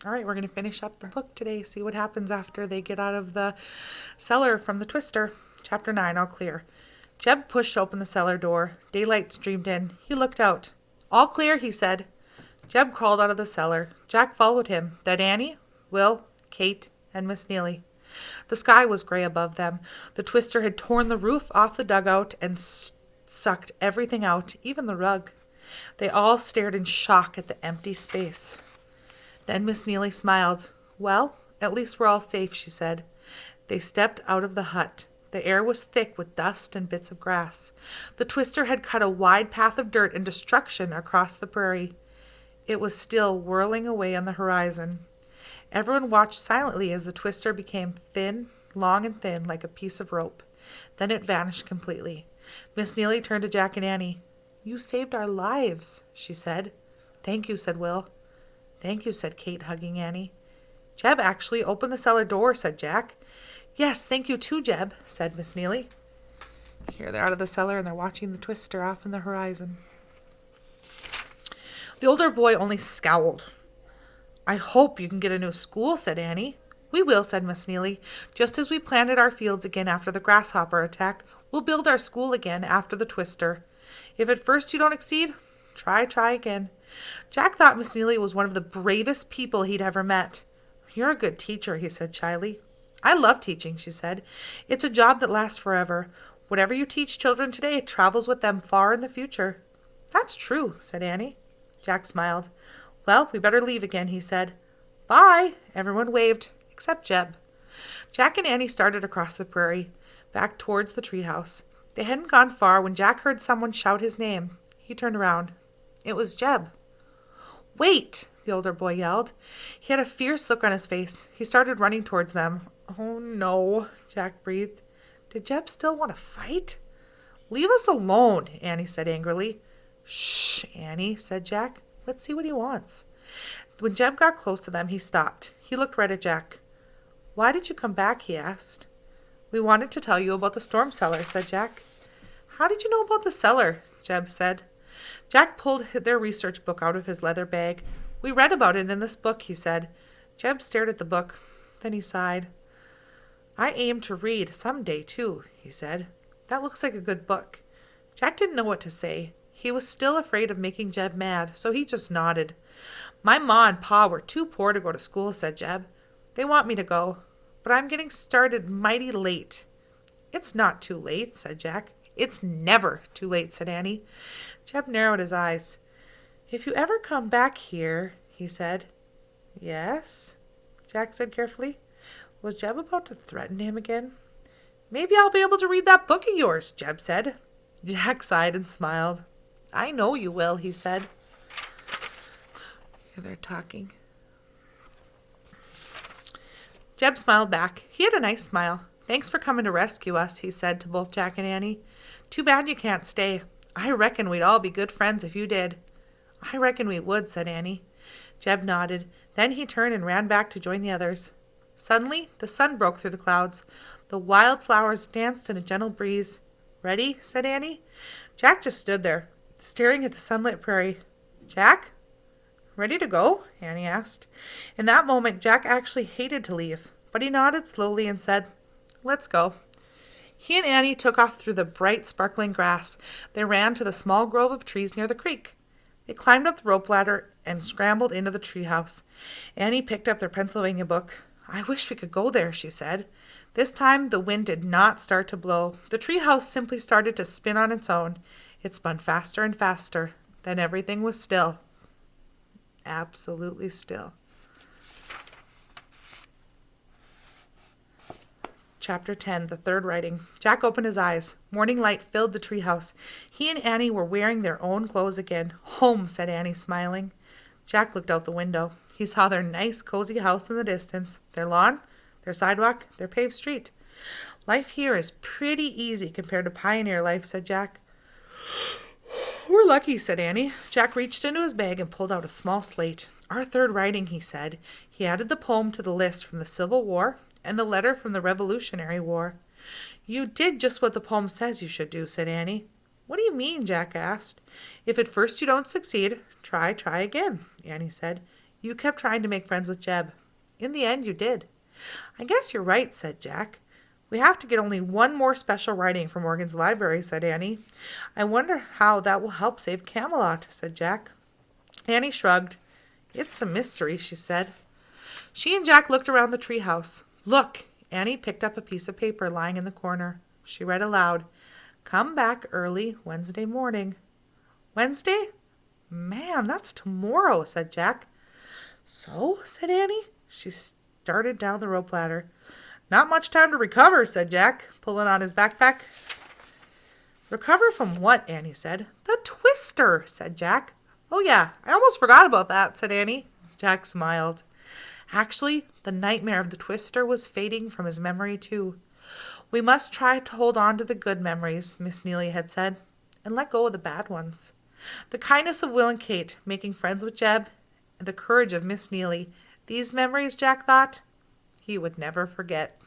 All right, we're going to finish up the book today, see what happens after they get out of the cellar from the Twister. Chapter 9, all clear. Jeb pushed open the cellar door. Daylight streamed in. He looked out. All clear, he said. Jeb crawled out of the cellar. Jack followed him. Then Annie, Will, Kate, and Miss Neely. The sky was gray above them. The Twister had torn the roof off the dugout and sucked everything out, even the rug. They all stared in shock at the empty space. Then Miss Neely smiled. Well, at least we're all safe, she said. They stepped out of the hut. The air was thick with dust and bits of grass. The Twister had cut a wide path of dirt and destruction across the prairie. It was still whirling away on the horizon. Everyone watched silently as the Twister became thin, long and thin, like a piece of rope. Then it vanished completely. Miss Neely turned to Jack and Annie. You saved our lives, she said. Thank you, said Will. Thank you, said Kate, hugging Annie. Jeb actually opened the cellar door, said Jack. Yes, thank you too, Jeb, said Miss Neely. Here they're out of the cellar and they're watching the Twister off in the horizon. The older boy only scowled. I hope you can get a new school, said Annie. We will, said Miss Neely. Just as we planted our fields again after the grasshopper attack, we'll build our school again after the Twister. If at first you don't exceed, try again. Jack thought Miss Neely was one of the bravest people he'd ever met. You're a good teacher, he said shyly. I love teaching, she said. It's a job that lasts forever. Whatever you teach children today travels with them far in the future. That's true, said Annie. Jack smiled. Well, we better leave again, he said. Bye, everyone waved, except Jeb. Jack and Annie started across the prairie, back towards the treehouse. They hadn't gone far when Jack heard someone shout his name. He turned around. It was Jeb. Wait, the older boy yelled. He had a fierce look on his face. He started running towards them. Oh, no, Jack breathed. Did Jeb still want to fight? Leave us alone, Annie said angrily. Shh, Annie, said Jack. Let's see what he wants. When Jeb got close to them, he stopped. He looked right at Jack. Why did you come back, he asked. We wanted to tell you about the storm cellar, said Jack. How did you know about the cellar? Jeb said. Jack pulled their research book out of his leather bag. We read about it in this book, he said. Jeb stared at the book. Then he sighed. I aim to read some day, too, he said. That looks like a good book. Jack didn't know what to say. He was still afraid of making Jeb mad, so he just nodded. My ma and pa were too poor to go to school, said Jeb. They want me to go, but I'm getting started mighty late. It's not too late, said Jack. It's never too late, said Annie. Jeb narrowed his eyes. If you ever come back here, he said. Yes, Jack said carefully. Was Jeb about to threaten him again? Maybe I'll be able to read that book of yours, Jeb said. Jack sighed and smiled. I know you will, he said. Here they're talking. Jeb smiled back. He had a nice smile. Thanks for coming to rescue us, he said to both Jack and Annie. Too bad you can't stay. I reckon we'd all be good friends if you did. I reckon we would, said Annie. Jeb nodded. Then he turned and ran back to join the others. Suddenly, the sun broke through the clouds. The wildflowers danced in a gentle breeze. Ready? Said Annie. Jack just stood there, staring at the sunlit prairie. Jack? Ready to go? Annie asked. In that moment, Jack actually hated to leave, but he nodded slowly and said, Let's go. He and Annie took off through the bright, sparkling grass. They ran to the small grove of trees near the creek. They climbed up the rope ladder and scrambled into the treehouse. Annie picked up their Pennsylvania book. I wish we could go there, she said. This time, the wind did not start to blow. The treehouse simply started to spin on its own. It spun faster and faster. Then everything was still. Absolutely still. Chapter 10, the third writing. Jack opened his eyes. Morning light filled the treehouse. He and Annie were wearing their own clothes again. Home, said Annie, smiling. Jack looked out the window. He saw their nice, cozy house in the distance, their lawn, their sidewalk, their paved street. Life here is pretty easy compared to pioneer life, said Jack. We're lucky, said Annie. Jack reached into his bag and pulled out a small slate. Our third writing, he said. He added the poem to the list from the Civil War and the letter from the Revolutionary War. You did just what the poem says you should do, said Annie. What do you mean? Jack asked. If at first you don't succeed, try again, Annie said. You kept trying to make friends with Jeb. In the end, you did. I guess you're right, said Jack. We have to get only one more special writing from Morgan's library, said Annie. I wonder how that will help save Camelot, said Jack. Annie shrugged. It's a mystery, she said. She and Jack looked around the treehouse. Look! Annie picked up a piece of paper lying in the corner. She read aloud, Come back early Wednesday morning. Wednesday? Man, that's tomorrow, said Jack. So? Said Annie. She started down the rope ladder. Not much time to recover, said Jack, pulling on his backpack. Recover from what? Annie said. The twister, said Jack. Oh yeah, I almost forgot about that, said Annie. Jack smiled. Actually, the nightmare of the twister was fading from his memory too. We must try to hold on to the good memories, Miss Neely had said, and let go of the bad ones. The kindness of Will and Kate, making friends with Jeb, and the courage of Miss Neely, these memories, Jack thought, he would never forget.